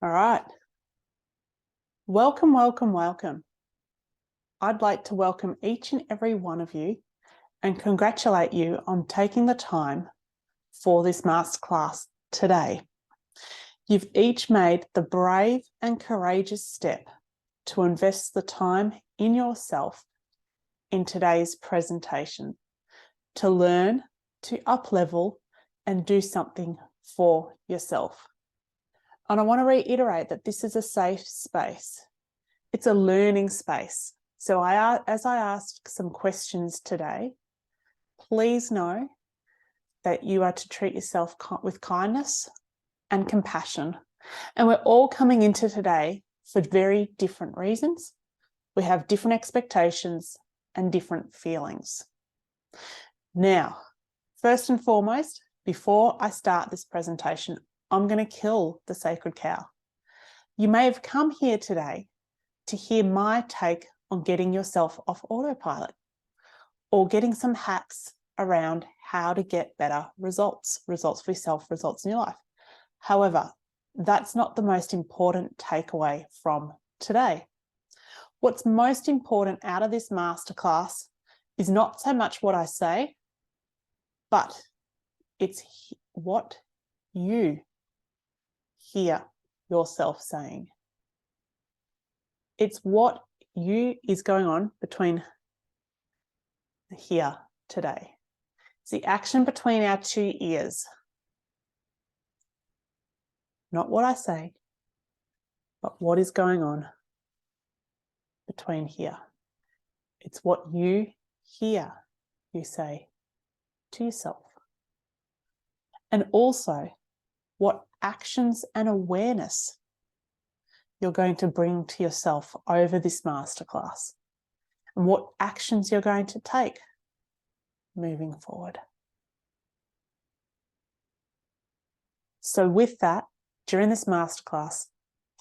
All right. Welcome, welcome, welcome. I'd like to welcome each and every one of you and congratulate you on taking the time for this masterclass today. You've each made the brave and courageous step to invest the time in yourself in today's presentation, to learn, to up-level and do something for yourself. And I want to reiterate that this is a safe space. It's a learning space. So as I ask some questions today, please know that you are to treat yourself with kindness and compassion. And we're all coming into today for very different reasons. We have different expectations and different feelings. Now, first and foremost, before I start this presentation, I'm going to kill the sacred cow. You may have come here today to hear my take on getting yourself off autopilot or getting some hacks around how to get better results for yourself, results in your life. However, that's not the most important takeaway from today. What's most important out of this masterclass is not so much what I say, but it's what you hear yourself saying. It's what is going on between here today. It's the action between our two ears. Not what I say, but what is going on between here. It's what you hear you say to yourself. And also what actions and awareness you're going to bring to yourself over this masterclass and what actions you're going to take moving forward. So with that, during this masterclass,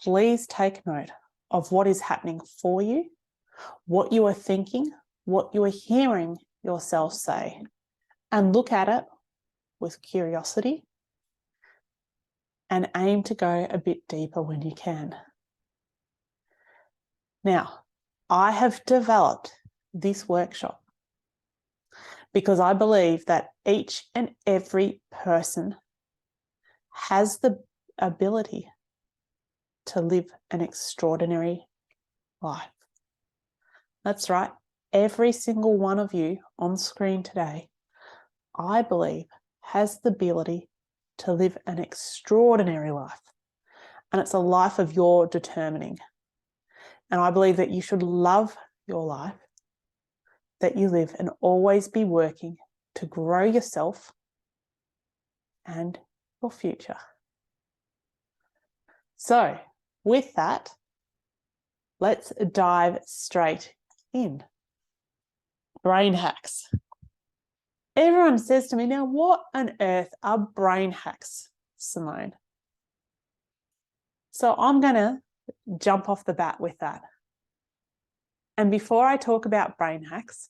please take note of what is happening for you, what you are thinking, what you are hearing yourself say, and look at it with curiosity and aim to go a bit deeper when you can. Now, I have developed this workshop because I believe that each and every person has the ability to live an extraordinary life. That's right. Every single one of you on screen today, I believe, has the ability to live an extraordinary life. And it's a life of your determining. And I believe that you should love your life that you live and always be working to grow yourself and your future. So with that, let's dive straight in. Brain hacks. Everyone says to me, now what on earth are brain hacks, Simone? So I'm going to jump off the bat with that. And before I talk about brain hacks,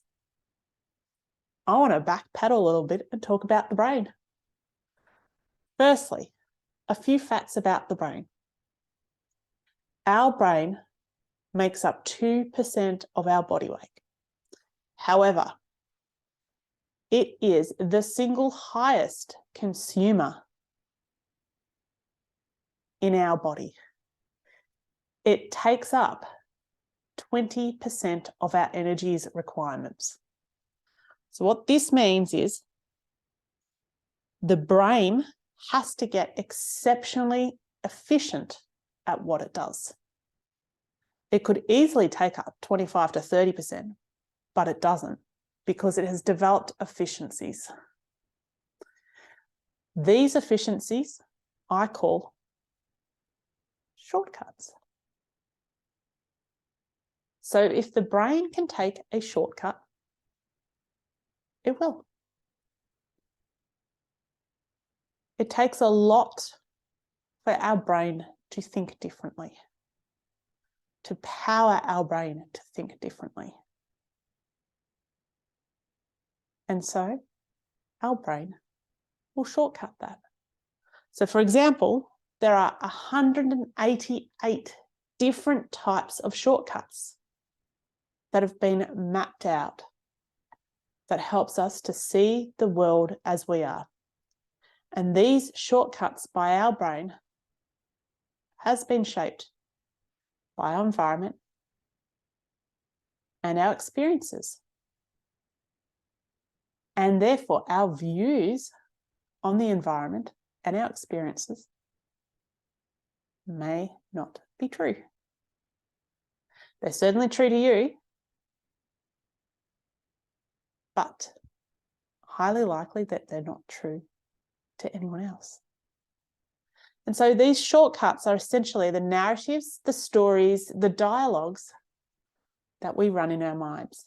I want to backpedal a little bit and talk about the brain. Firstly, a few facts about the brain. Our brain makes up 2% of our body weight. However, it is the single highest consumer in our body. It takes up 20% of our energy requirements. So what this means is the brain has to get exceptionally efficient at what it does. It could easily take up 25 to 30%, but it doesn't because it has developed efficiencies. These efficiencies I call shortcuts. So if the brain can take a shortcut, it will. It takes a lot for our brain to think differently, to power our brain to think differently. And so our brain will shortcut that. So for example, there are 188 different types of shortcuts that have been mapped out that helps us to see the world as we are. And these shortcuts by our brain has been shaped by our environment and our experiences. And therefore, our views on the environment and our experiences may not be true. They're certainly true to you, but highly likely that they're not true to anyone else. And so these shortcuts are essentially the narratives, the stories, the dialogues that we run in our minds,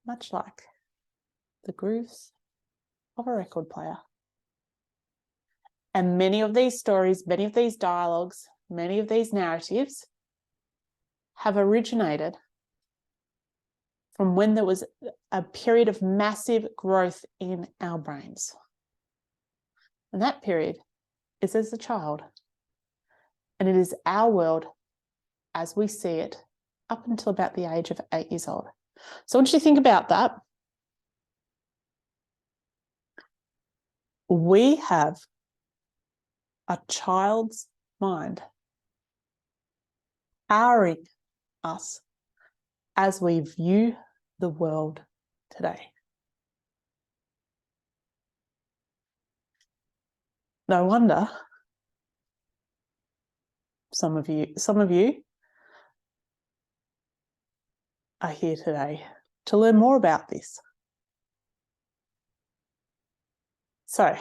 much like the grooves of a record player. And many of these stories, many of these dialogues, many of these narratives have originated from when there was a period of massive growth in our brains. And that period is as a child. And it is our world as we see it up until about the age of 8 years old. So I want you to think about that. We have a child's mind powering us as we view the world today. No wonder some of you are here today to learn more about this. So,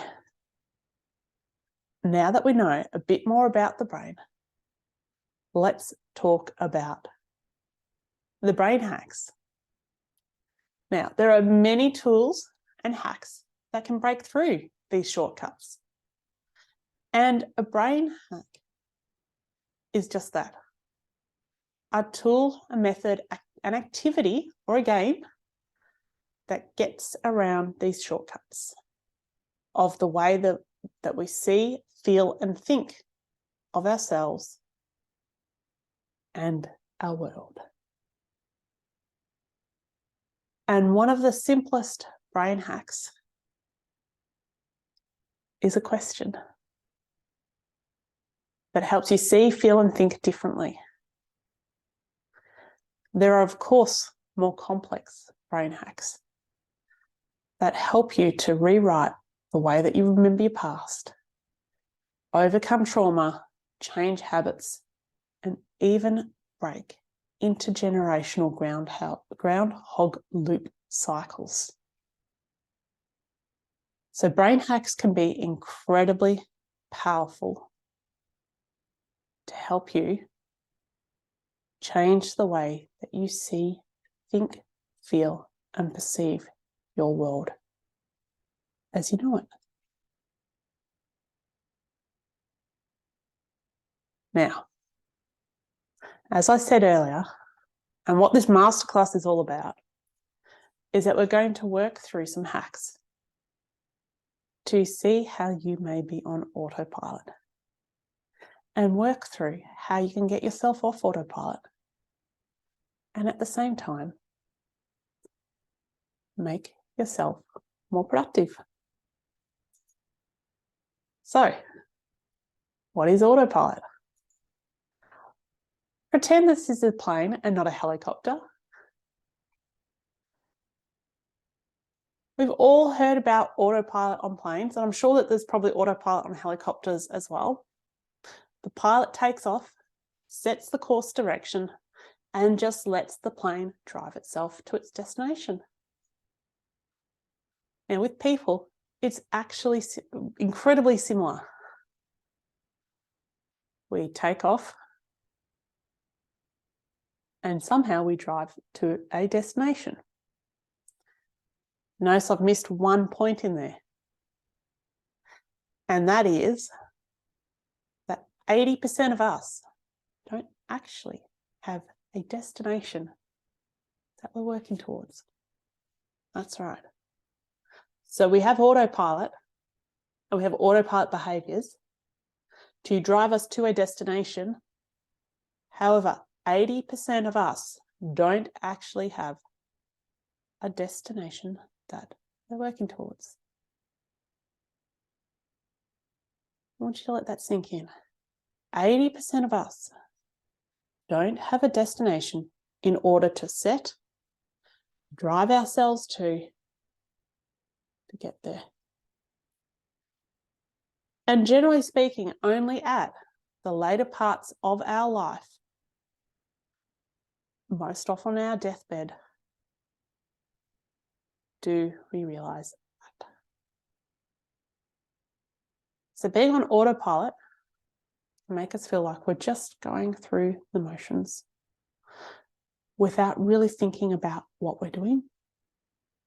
now that we know a bit more about the brain, let's talk about the brain hacks. Now, there are many tools and hacks that can break through these shortcuts. And a brain hack is just that. A tool, a method, an activity, or a game that gets around these shortcuts of the way that we see, feel, and think of ourselves and our world. And one of the simplest brain hacks is a question that helps you see, feel, and think differently. There are, of course, more complex brain hacks that help you to rewrite the way that you remember your past, overcome trauma, change habits, and even break intergenerational groundhog loop cycles. So brain hacks can be incredibly powerful to help you change the way that you see, think, feel, and perceive your world as you know it. Now, as I said earlier, and what this masterclass is all about, is that we're going to work through some hacks to see how you may be on autopilot and work through how you can get yourself off autopilot and at the same time make yourself more productive. So, what is autopilot? Pretend this is a plane and not a helicopter. We've all heard about autopilot on planes, and I'm sure that there's probably autopilot on helicopters as well. The pilot takes off, sets the course direction, and just lets the plane drive itself to its destination. Now, with people, it's actually incredibly similar. We take off, and somehow we drive to a destination. Notice I've missed one point in there. And that is that 80% of us don't actually have a destination that we're working towards. That's right. So we have autopilot, and we have autopilot behaviors, to drive us to a destination. However, 80% of us don't actually have a destination that they're working towards. I want you to let that sink in. 80% of us don't have a destination in order to set, drive ourselves to get there. And generally speaking, only at the later parts of our life, most often on our deathbed, do we realize that. So being on autopilot can make us feel like we're just going through the motions without really thinking about what we're doing,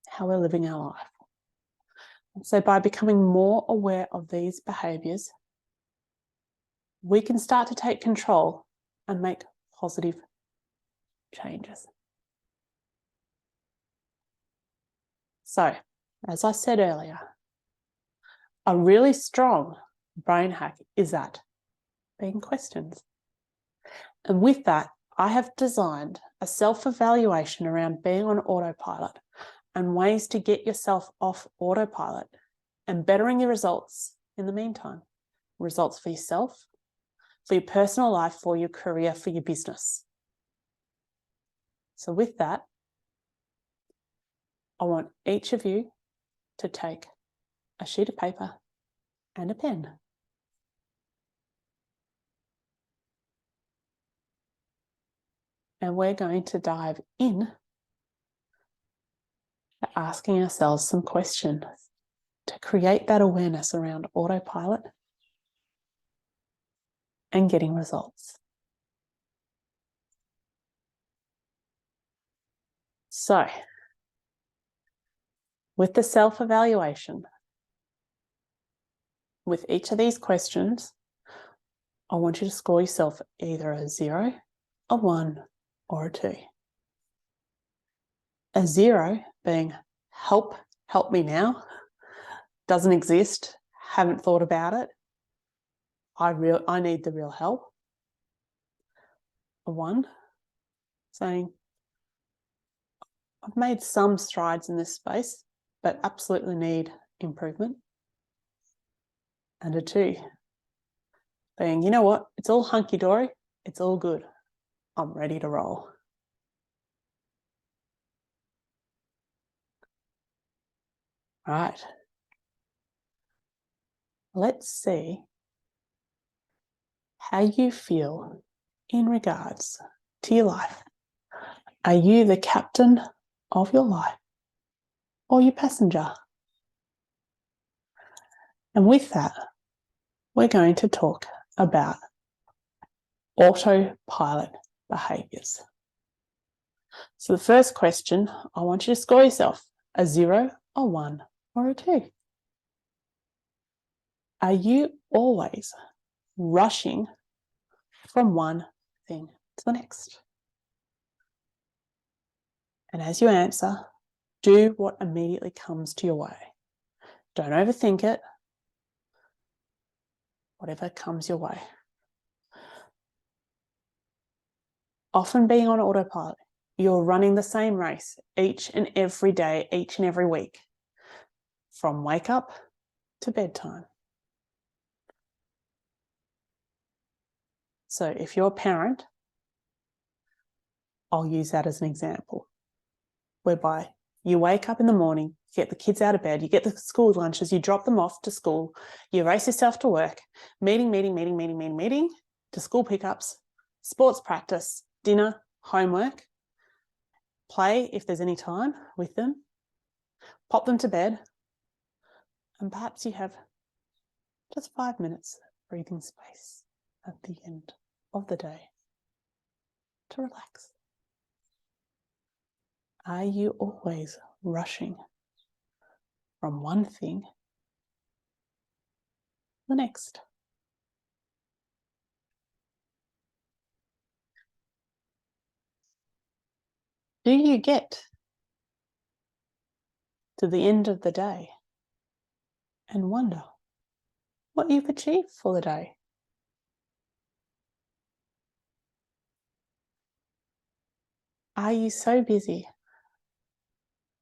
how we're living our life. And so by becoming more aware of these behaviours, we can start to take control and make positive changes. So, as I said earlier, a really strong brain hack is that being questions. And with that, I have designed a self-evaluation around being on autopilot and ways to get yourself off autopilot and bettering your results in the meantime. Results for yourself, for your personal life, for your career, for your business. So with that, I want each of you to take a sheet of paper and a pen. And we're going to dive in to asking ourselves some questions to create that awareness around autopilot and getting results. So, with the self-evaluation, with each of these questions, I want you to score yourself either a 0, a 1, or a 2. A 0 being help me now, doesn't exist, haven't thought about it, I need the real help. A 1 saying, I've made some strides in this space, but absolutely need improvement. And a 2 being, you know what, it's all hunky-dory, it's all good, I'm ready to roll. Right. Let's see how you feel in regards to your life. Are you the captain of your life or your passenger? And with that, we're going to talk about autopilot behaviours. So the first question, I want you to score yourself a 0, a 1, or a 2. Are you always rushing from one thing to the next? And as you answer, do what immediately comes to your way. Don't overthink it. Whatever comes your way. Often being on autopilot, you're running the same race each and every day, each and every week, from wake up to bedtime. So if you're a parent, I'll use that as an example, whereby you wake up in the morning, you get the kids out of bed, you get the school lunches, you drop them off to school, you race yourself to work, meeting, to school pickups, sports practice, dinner, homework, play if there's any time with them, pop them to bed, and perhaps you have just 5 minutes breathing space at the end of the day to relax. Are you always rushing from one thing to the next? Do you get to the end of the day and wonder what you've achieved for the day? Are you so busy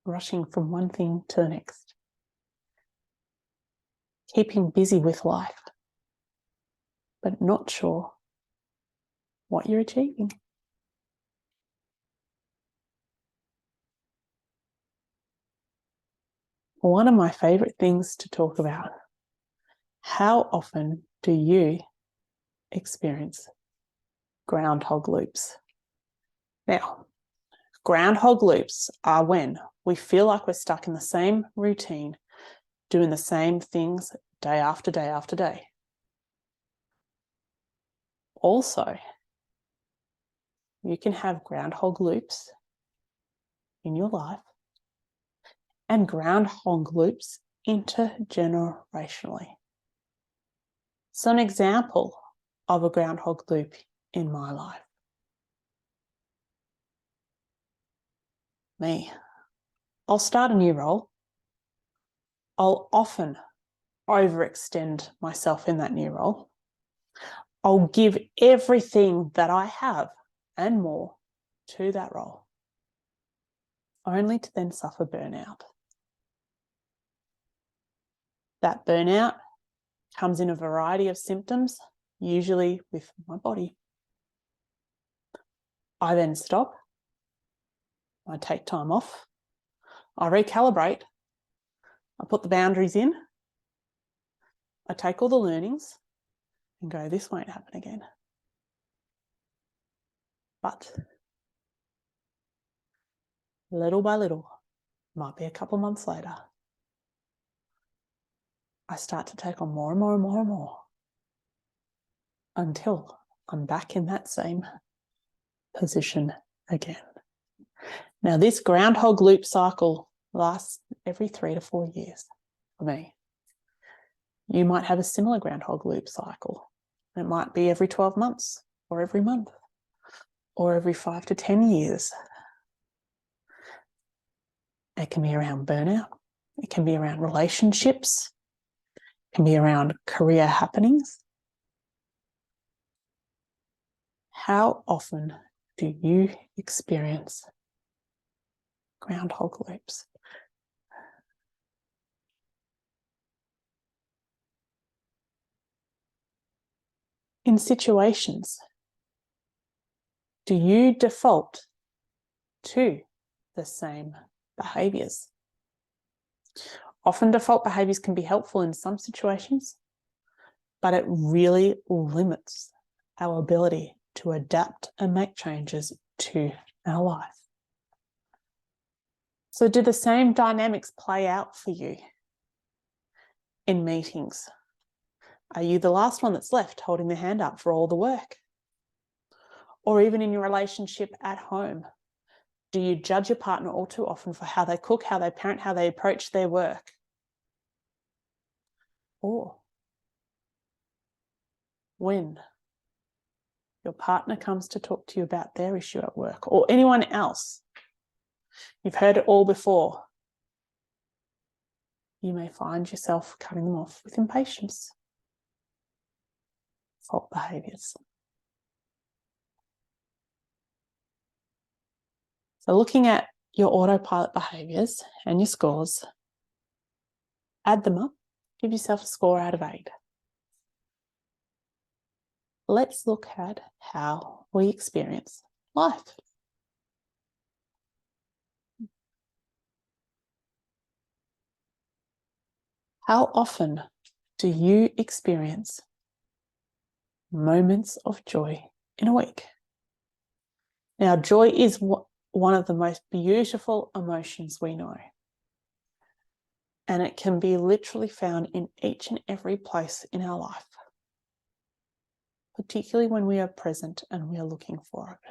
rushing from one thing to the next, keeping busy with life, but not sure what you're achieving? One of my favorite things to talk about: how often do you experience groundhog loops? Now, groundhog loops are when we feel like we're stuck in the same routine, doing the same things day after day after day. Also, you can have groundhog loops in your life and groundhog loops intergenerationally. So an example of a groundhog loop in my life. Me. I'll start a new role. I'll often overextend myself in that new role. I'll give everything that I have and more to that role, only to then suffer burnout. That burnout comes in a variety of symptoms, usually with my body. I then stop. I take time off. I recalibrate. I put the boundaries in. I take all the learnings and go, this won't happen again. But little by little, might be a couple of months later, I start to take on more and more and more and more until I'm back in that same position again. Now, this groundhog loop cycle lasts every 3 to 4 years for me. You might have a similar groundhog loop cycle. It might be every 12 months or every month or every 5 to 10 years. It can be around burnout. It can be around relationships. It can be around career happenings. How often do you experience groundhog loops? In situations, do you default to the same behaviours? Often default behaviours can be helpful in some situations, but it really limits our ability to adapt and make changes to our life. So do the same dynamics play out for you in meetings? Are you the last one that's left holding the hand up for all the work? Or even in your relationship at home, do you judge your partner all too often for how they cook, how they parent, how they approach their work? Or when your partner comes to talk to you about their issue at work, or anyone else, you've heard it all before, you may find yourself cutting them off with impatience. Fault behaviours. So looking at your autopilot behaviours and your scores, add them up, give yourself a score out of 8. Let's look at how we experience life. How often do you experience moments of joy in a week? Now, joy is one of the most beautiful emotions we know. And it can be literally found in each and every place in our life, particularly when we are present and we are looking for it.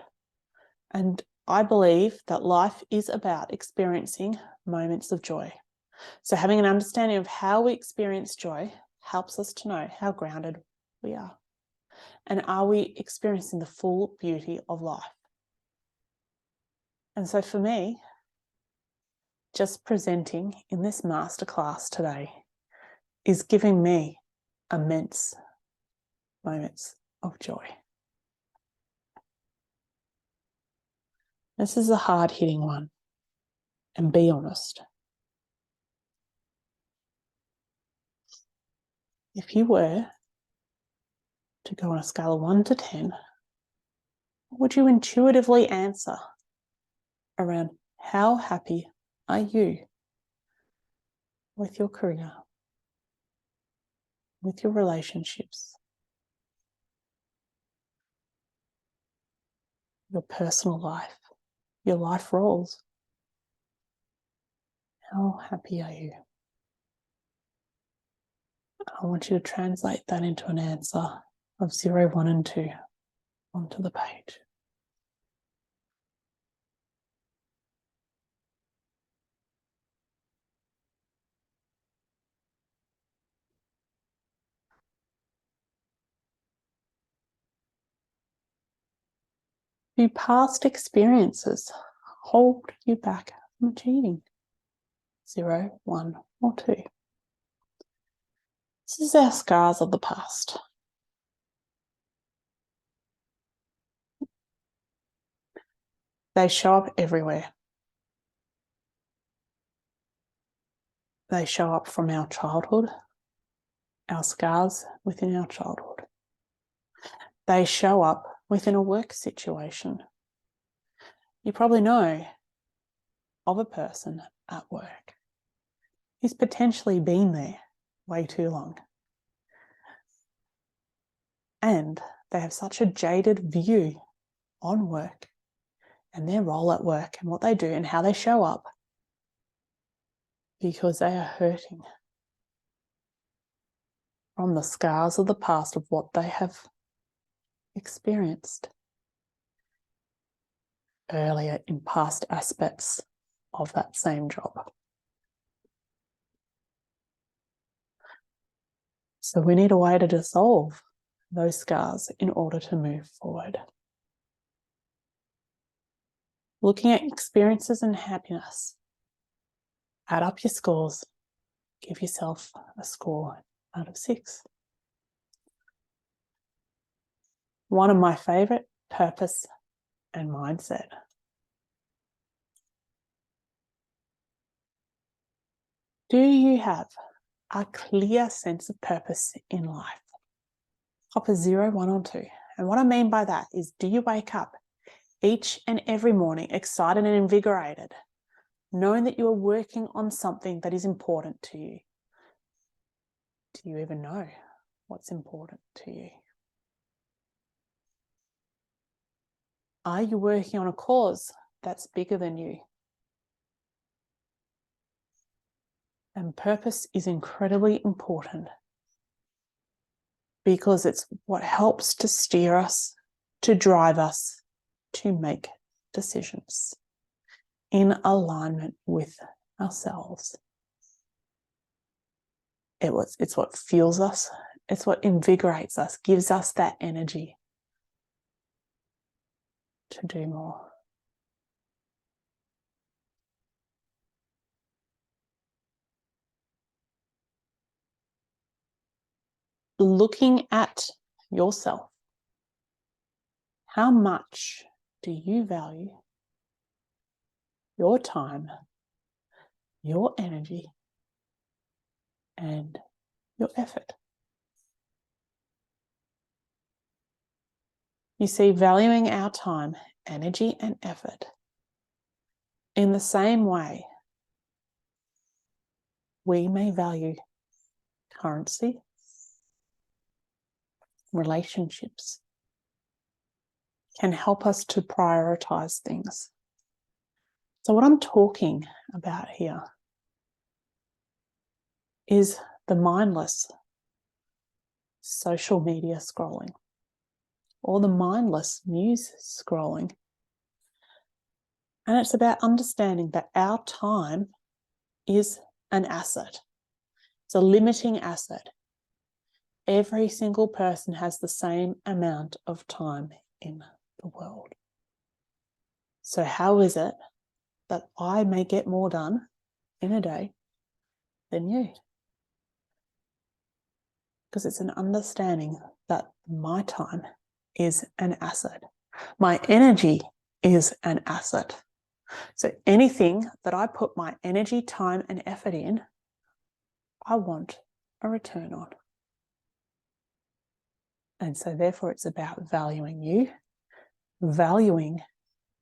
And I believe that life is about experiencing moments of joy. So having an understanding of how we experience joy helps us to know how grounded we are. And are we experiencing the full beauty of life? And so for me, just presenting in this masterclass today is giving me immense moments of joy. This is a hard-hitting one. And be honest. If you were to go on a scale of 1 to 10, what would you intuitively answer around how happy are you with your career, with your relationships, your personal life, your life roles? How happy are you? I want you to translate that into an answer of 0, 1, and 2 onto the page. Do past experiences hold you back from achieving 0, 1, or 2? This is our scars of the past. They show up everywhere. They show up from our childhood, our scars within our childhood. They show up within a work situation. You probably know of a person at work who's potentially been there way too long. And they have such a jaded view on work and their role at work and what they do and how they show up because they are hurting from the scars of the past of what they have experienced earlier in past aspects of that same job. So we need a way to dissolve those scars in order to move forward. Looking at experiences and happiness, add up your scores, give yourself a score out of 6. One of my favorite, purpose and mindset. Do you have a clear sense of purpose in life? Hop a 0, 1, or 2. And what I mean by that is, do you wake up each and every morning excited and invigorated, knowing that you are working on something that is important to you? Do you even know what's important to you? Are you working on a cause that's bigger than you? And purpose is incredibly important because it's what helps to steer us, to drive us, to make decisions in alignment with ourselves. It's what fuels us. It's what invigorates us, gives us that energy to do more. Looking at yourself, how much do you value your time, your energy, and your effort? You see, valuing our time, energy, and effort in the same way we may value currency, relationships, can help us to prioritize things. So what I'm talking about here is the mindless social media scrolling or the mindless news scrolling. And it's about understanding that our time is an asset. It's a limiting asset. Every single person has the same amount of time in the world. So how is it that I may get more done in a day than you? Because it's an understanding that my time is an asset. My energy is an asset. So anything that I put my energy, time, and effort in, I want a return on. And so therefore it's about valuing you, valuing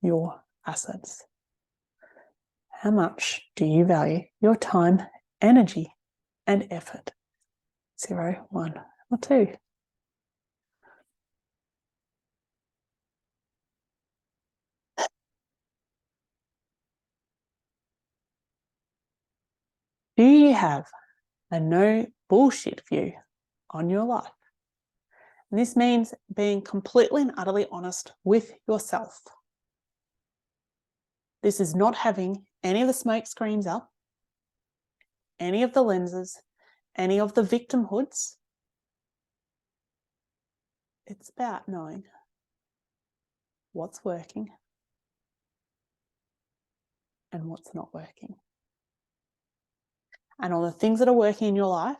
your assets. How much do you value your time, energy, and effort? 0, 1, or 2. Do you have a no bullshit view on your life? And this means being completely and utterly honest with yourself. This is not having any of the smoke screens up, any of the lenses, any of the victimhoods. It's about knowing what's working and what's not working. And on the things that are working in your life,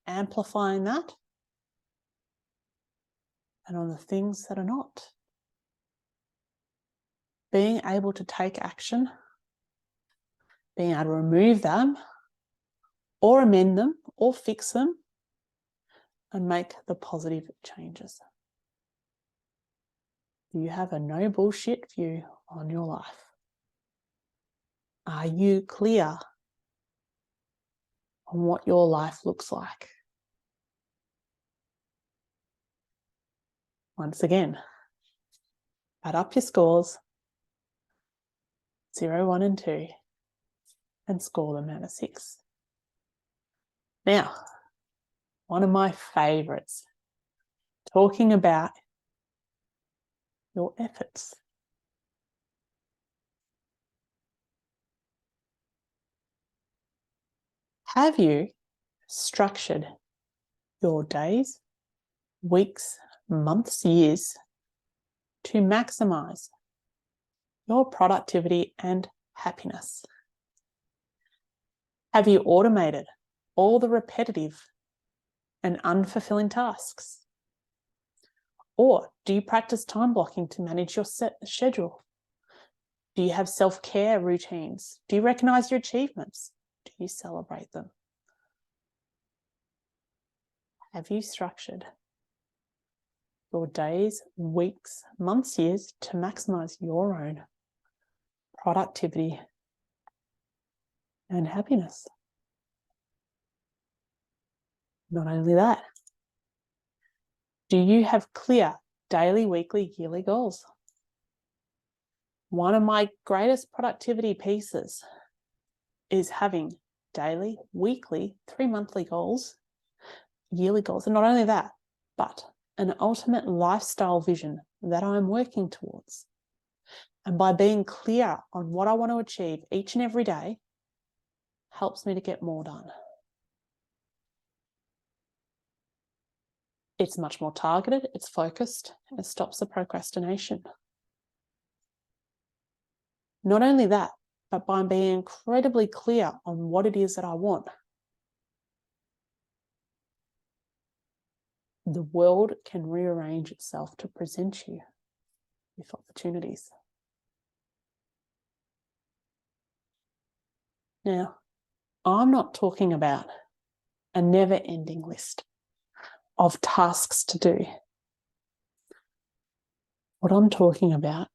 amplifying that. And on the things that are not, being able to take action, being able to remove them or amend them or fix them and make the positive changes. Do you have a no bullshit view on your life? Are you clear on what your life looks like? Once again, add up your scores, 0, 1, and 2, and score them out of 6. Now, one of my favourites, talking about your efforts. Have you structured your days, weeks, months, years to maximize your productivity and happiness? Have you automated all the repetitive and unfulfilling tasks? Or do you practice time blocking to manage your schedule? Do you have self-care routines? Do you recognize your achievements? Do you celebrate them? Have you structured your days, weeks, months, years to maximize your own productivity and happiness? Not only that, do you have clear daily, weekly, yearly goals? One of my greatest productivity pieces is having daily, weekly, 3 monthly goals, yearly goals. And not only that, but an ultimate lifestyle vision that I'm working towards. And by being clear on what I want to achieve each and every day, helps me to get more done. It's much more targeted, it's focused, and it stops the procrastination. Not only that, but by being incredibly clear on what it is that I want, the world can rearrange itself to present you with opportunities. Now, I'm not talking about a never-ending list of tasks to do. What I'm talking about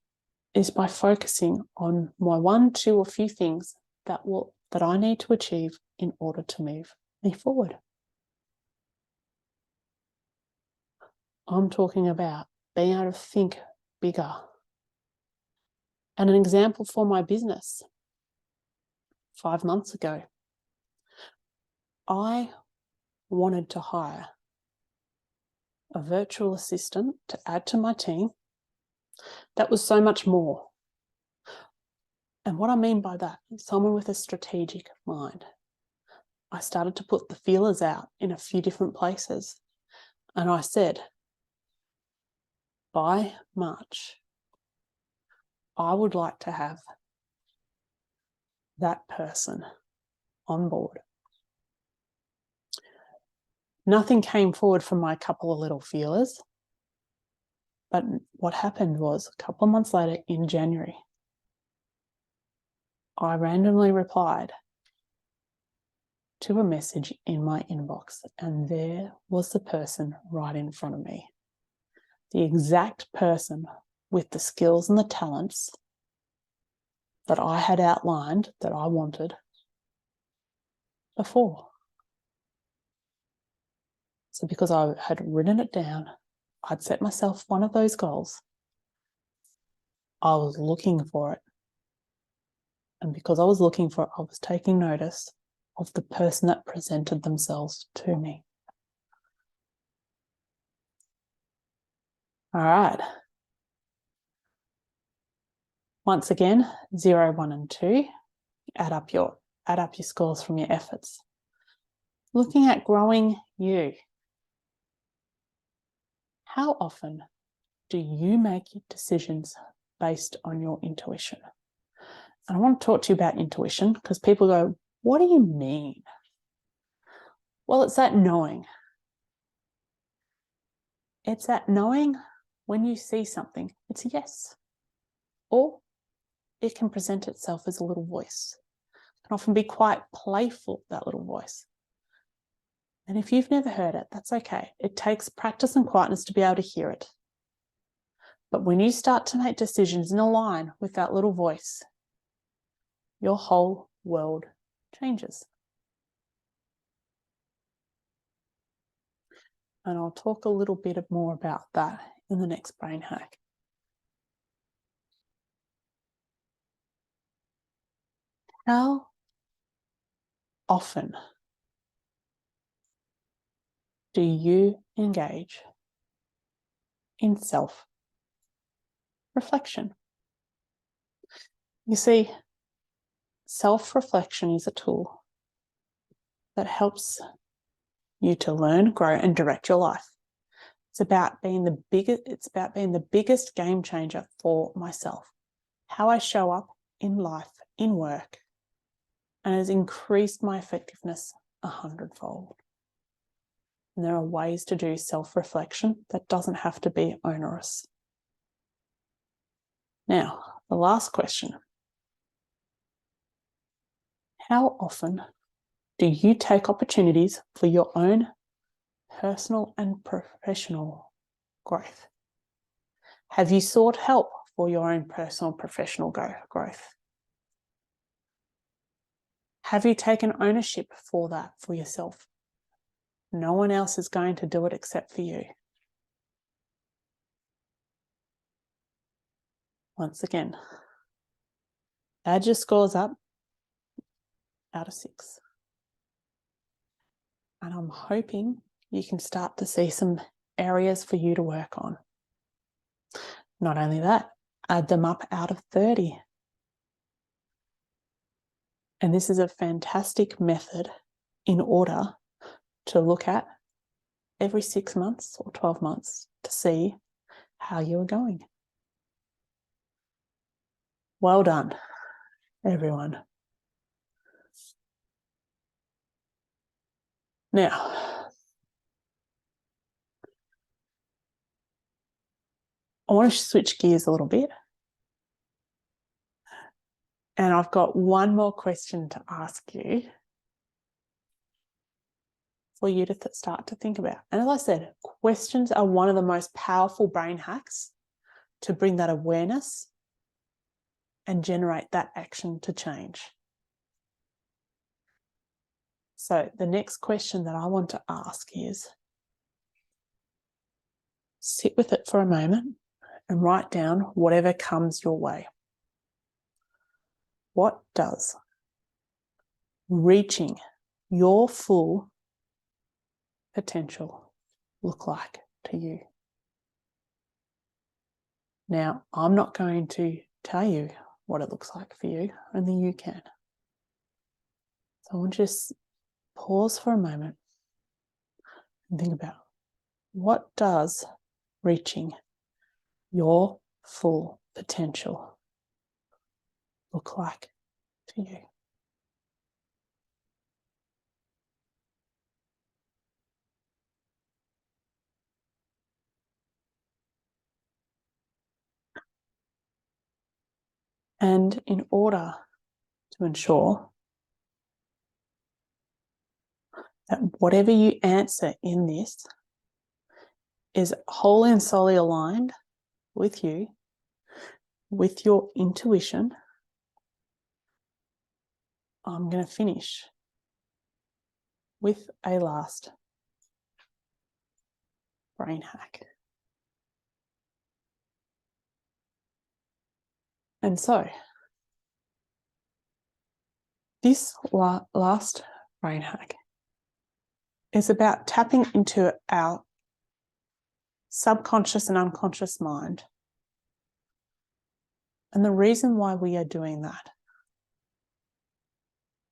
is by focusing on my 1, 2, or few things that I need to achieve in order to move me forward. I'm talking about being able to think bigger. And an example for my business, 5 months ago, I wanted to hire a virtual assistant to add to my team that was so much more. And what I mean by that is someone with a strategic mind. I started to put the feelers out in a few different places. And I said, by March, I would like to have that person on board. Nothing came forward from my couple of little feelers. But what happened was a couple of months later in January, I randomly replied to a message in my inbox, and there was the person right in front of me. The exact person with the skills and the talents that I had outlined that I wanted before. So because I had written it down, I'd set myself one of those goals. I was looking for it. And because I was looking for it, I was taking notice of the person that presented themselves to me. All right. Once again, 0, 1, and 2. Add up your scores from your efforts. Looking at growing you. How often do you make decisions based on your intuition? And I want to talk to you about intuition because people go, what do you mean? Well, it's that knowing. It's that knowing when you see something, it's a yes. Or it can present itself as a little voice. It can often be quite playful, that little voice. And if you've never heard it, that's okay. It takes practice and quietness to be able to hear it. But when you start to make decisions in a line with that little voice, your whole world changes. And I'll talk a little bit more about that in the next brain hack. How often do you engage in self-reflection? You see, self-reflection is a tool that helps you to learn, grow, and direct your life. It's about being the biggest game changer for myself. How I show up in life, in work, and has increased my effectiveness 100-fold. And there are ways to do self-reflection that doesn't have to be onerous. Now, the last question. How often do you take opportunities for your own personal and professional growth? Have you sought help for your own personal and professional growth? Have you taken ownership for that for yourself? No one else is going to do it except for you. Once again, add your scores up out of 6. And I'm hoping you can start to see some areas for you to work on. Not only that, add them up out of 30. And this is a fantastic method in order to look at every 6 months or 12 months to see how you are going. Well done, everyone. Now, I want to switch gears a little bit. And I've got one more question to ask you for you to start to think about. And as I said, questions are one of the most powerful brain hacks to bring that awareness and generate that action to change. So the next question that I want to ask is, sit with it for a moment and write down whatever comes your way. What does reaching your full potential look like to you? Now, I'm not going to tell you what it looks like for you, only you can. So I want you to just pause for a moment and think about, what does reaching your full potential look like to you? And in order to ensure that whatever you answer in this is wholly and solely aligned with you, with your intuition, I'm going to finish with a last brain hack. And so, this last brain hack is about tapping into our subconscious and unconscious mind. And the reason why we are doing that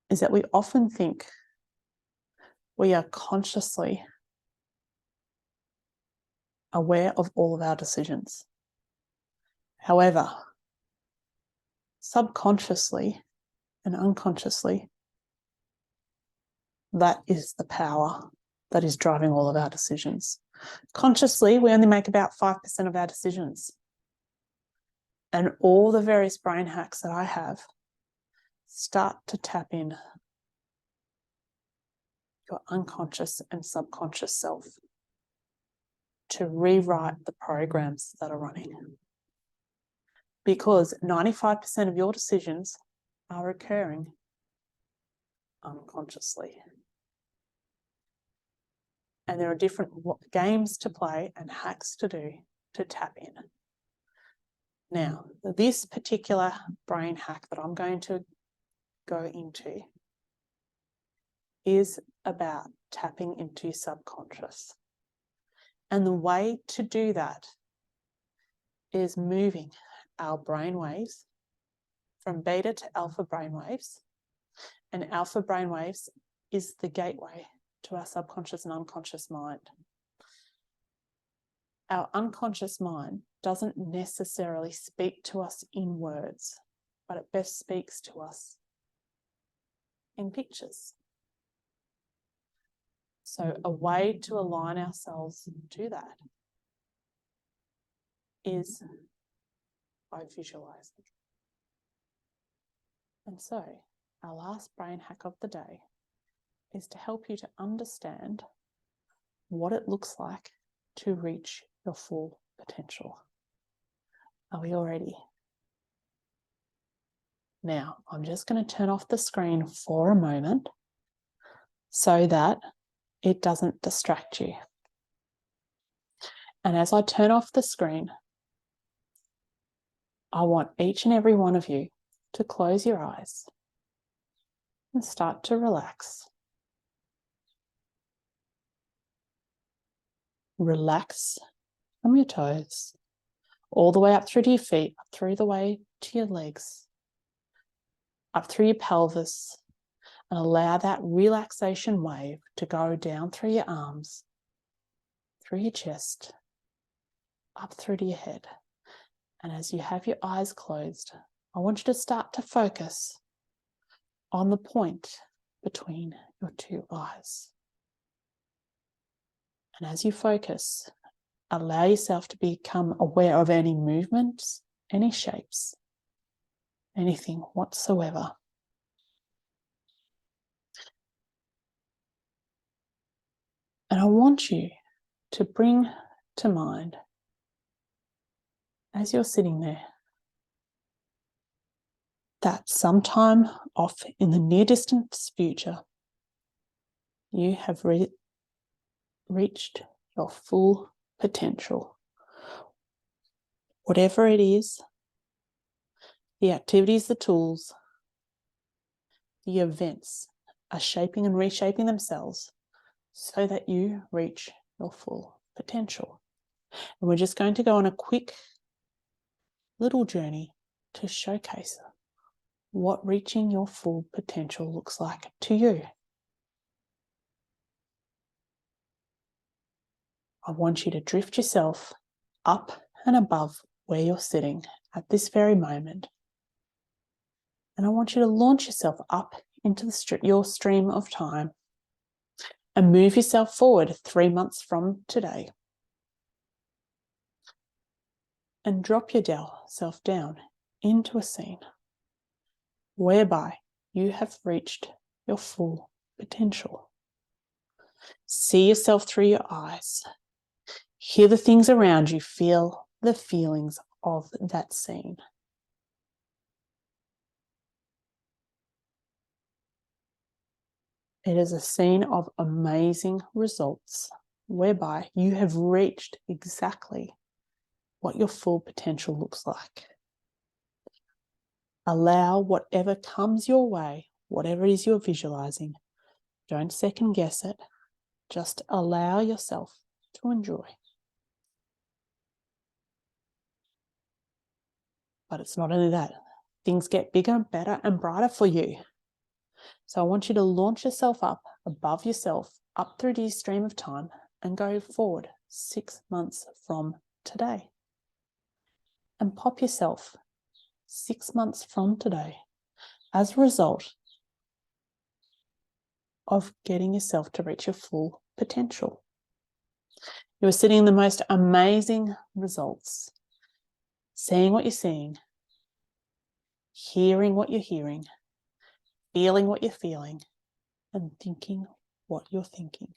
is that we often think we are consciously aware of all of our decisions. However, subconsciously and unconsciously, that is the power that is driving all of our decisions. Consciously, we only make about 5% of our decisions. And all the various brain hacks that I have start to tap in your unconscious and subconscious self to rewrite the programs that are running. Because 95% of your decisions are occurring unconsciously. And there are different games to play and hacks to do to tap in. Now, this particular brain hack that I'm going to go into is about tapping into your subconscious. And the way to do that is moving our brainwaves from beta to alpha brainwaves. And alpha brainwaves is the gateway to our subconscious and unconscious mind. Our unconscious mind doesn't necessarily speak to us in words, but it best speaks to us in pictures. So a way to align ourselves to that is by visualizing. And so our last brain hack of the day is to help you to understand what it looks like to reach your full potential. Are we all ready? Now, I'm just going to turn off the screen for a moment so that it doesn't distract you. And as I turn off the screen, I want each and every one of you to close your eyes and start to relax. Relax from your toes, all the way up through to your feet, up through the way to your legs, up through your pelvis, and allow that relaxation wave to go down through your arms, through your chest, up through to your head. And as you have your eyes closed, I want you to start to focus on the point between your two eyes. And as you focus, allow yourself to become aware of any movements, any shapes, anything whatsoever. And I want you to bring to mind, as you're sitting there, that sometime off in the near distant future, you have reached your full potential. Whatever it is, the activities, the tools, the events are shaping and reshaping themselves so that you reach your full potential. And we're just going to go on a quick little journey to showcase what reaching your full potential looks like to you. I want you to drift yourself up and above where you're sitting at this very moment. And I want you to launch yourself up into your stream of time and move yourself forward 3 months from today. And drop yourself down into a scene whereby you have reached your full potential. See yourself through your eyes. Hear the things around you. Feel the feelings of that scene. It is a scene of amazing results whereby you have reached exactly what your full potential looks like. Allow whatever comes your way, whatever it is you're visualizing, don't second guess it. Just allow yourself to enjoy. But it's not only that. Things get bigger, better, and brighter for you. So I want you to launch yourself up above yourself, up through the stream of time, and go forward 6 months from today. And pop yourself 6 months from today as a result of getting yourself to reach your full potential. You are sitting in the most amazing results, seeing what you're seeing, hearing what you're hearing, feeling what you're feeling, and thinking what you're thinking.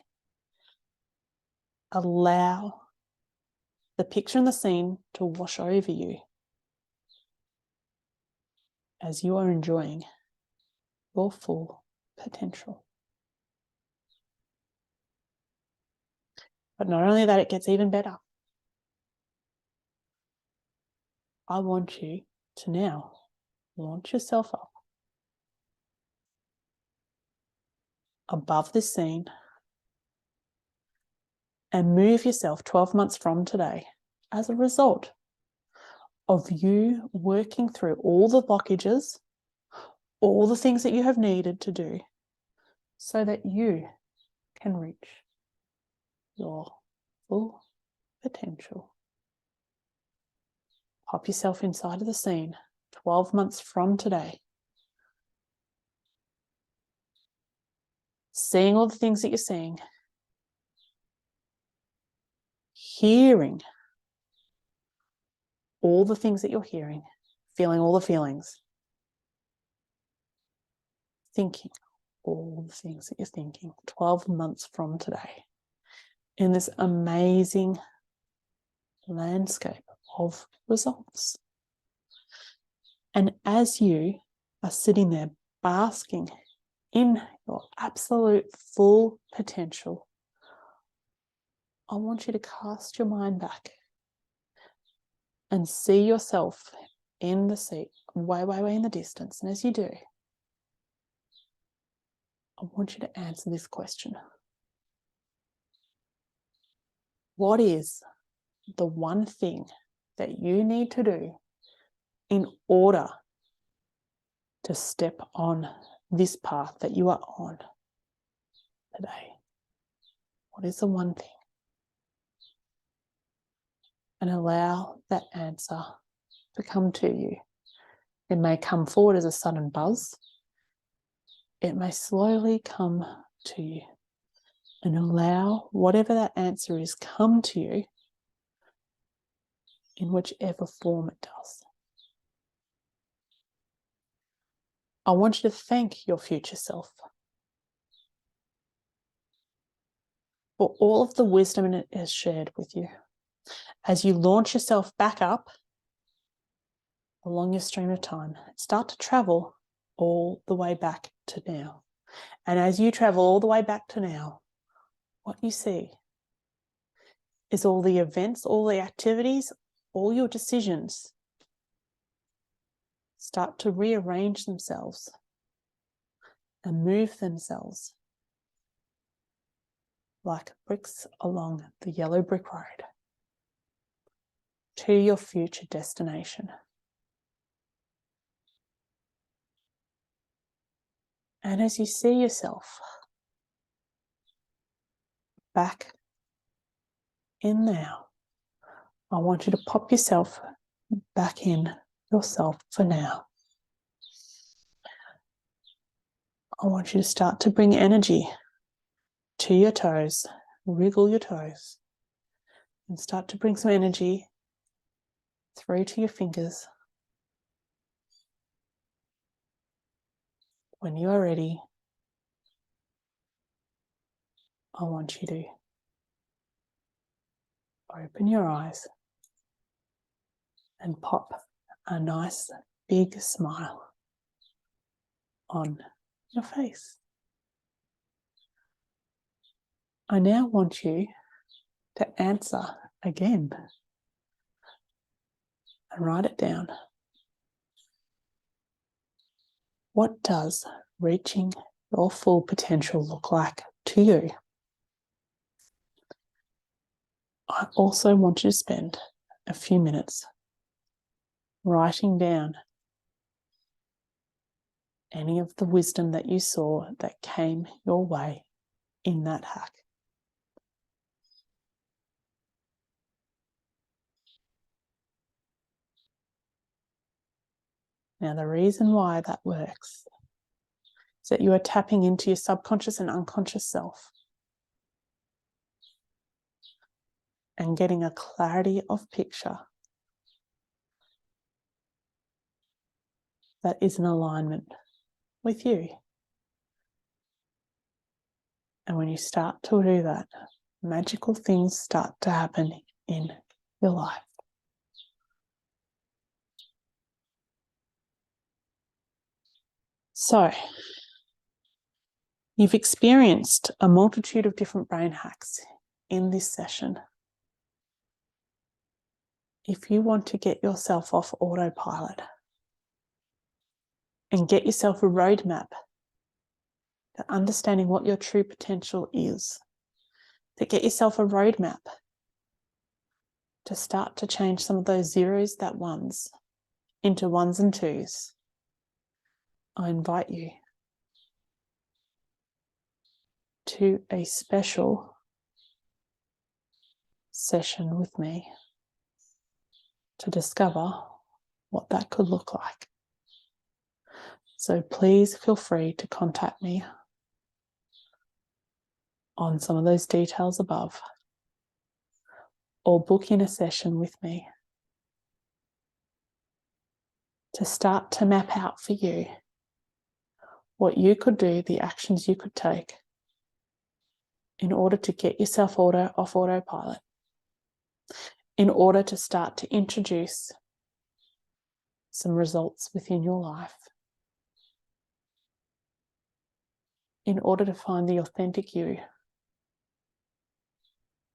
Allow the picture and the scene to wash over you as you are enjoying your full potential. But not only that, it gets even better. I want you to now launch yourself up above this scene and move yourself 12 months from today as a result of you working through all the blockages, all the things that you have needed to do so that you can reach your full potential. Pop yourself inside of the scene 12 months from today. Seeing all the things that you're seeing. Hearing all the things that you're hearing. Feeling all the feelings. Thinking all the things that you're thinking 12 months from today. In this amazing landscape of results. And as you are sitting there basking in your absolute full potential, I want you to cast your mind back and see yourself in the seat, way, way, way in the distance. And as you do, I want you to answer this question. What is the one thing that you need to do in order to step on this path that you are on today? What is the one thing? And allow that answer to come to you. It may come forward as a sudden buzz. It may slowly come to you. And allow whatever that answer is come to you in whichever form it does. I want you to thank your future self for all of the wisdom it has shared with you. As you launch yourself back up along your stream of time, start to travel all the way back to now. And as you travel all the way back to now, what you see is all the events, all the activities, all your decisions start to rearrange themselves and move themselves like bricks along the yellow brick road to your future destination. And as you see yourself back in now, I want you to pop yourself back in yourself for now. I want you to start to bring energy to your toes, wriggle your toes, and start to bring some energy through to your fingers, When you are ready, I want you to open your eyes and pop a nice big smile on your face. I now want you to answer again and write it down. What does reaching your full potential look like to you? I also want you to spend a few minutes writing down any of the wisdom that you saw that came your way in that hack. Now, the reason why that works is that you are tapping into your subconscious and unconscious self and getting a clarity of picture that is in alignment with you. And when you start to do that, magical things start to happen in your life. So, you've experienced a multitude of different brain hacks in this session. If you want to get yourself off autopilot and get yourself a roadmap to understanding what your true potential is, to get yourself a roadmap to start to change some of those zeros, that ones, into ones and twos, I invite you to a special session with me to discover what that could look like. So please feel free to contact me on some of those details above, or book in a session with me to start to map out for you what you could do, the actions you could take in order to get yourself off autopilot, in order to start to introduce some results within your life, in order to find the authentic you,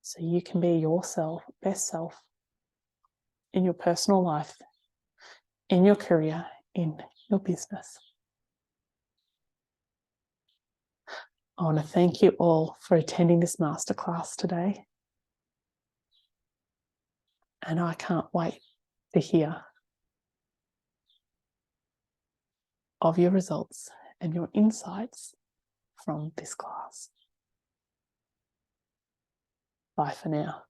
so you can be yourself, best self, in your personal life, in your career, in your business. I want to thank you all for attending this masterclass today. And I can't wait to hear of your results and your insights from this class. Bye for now.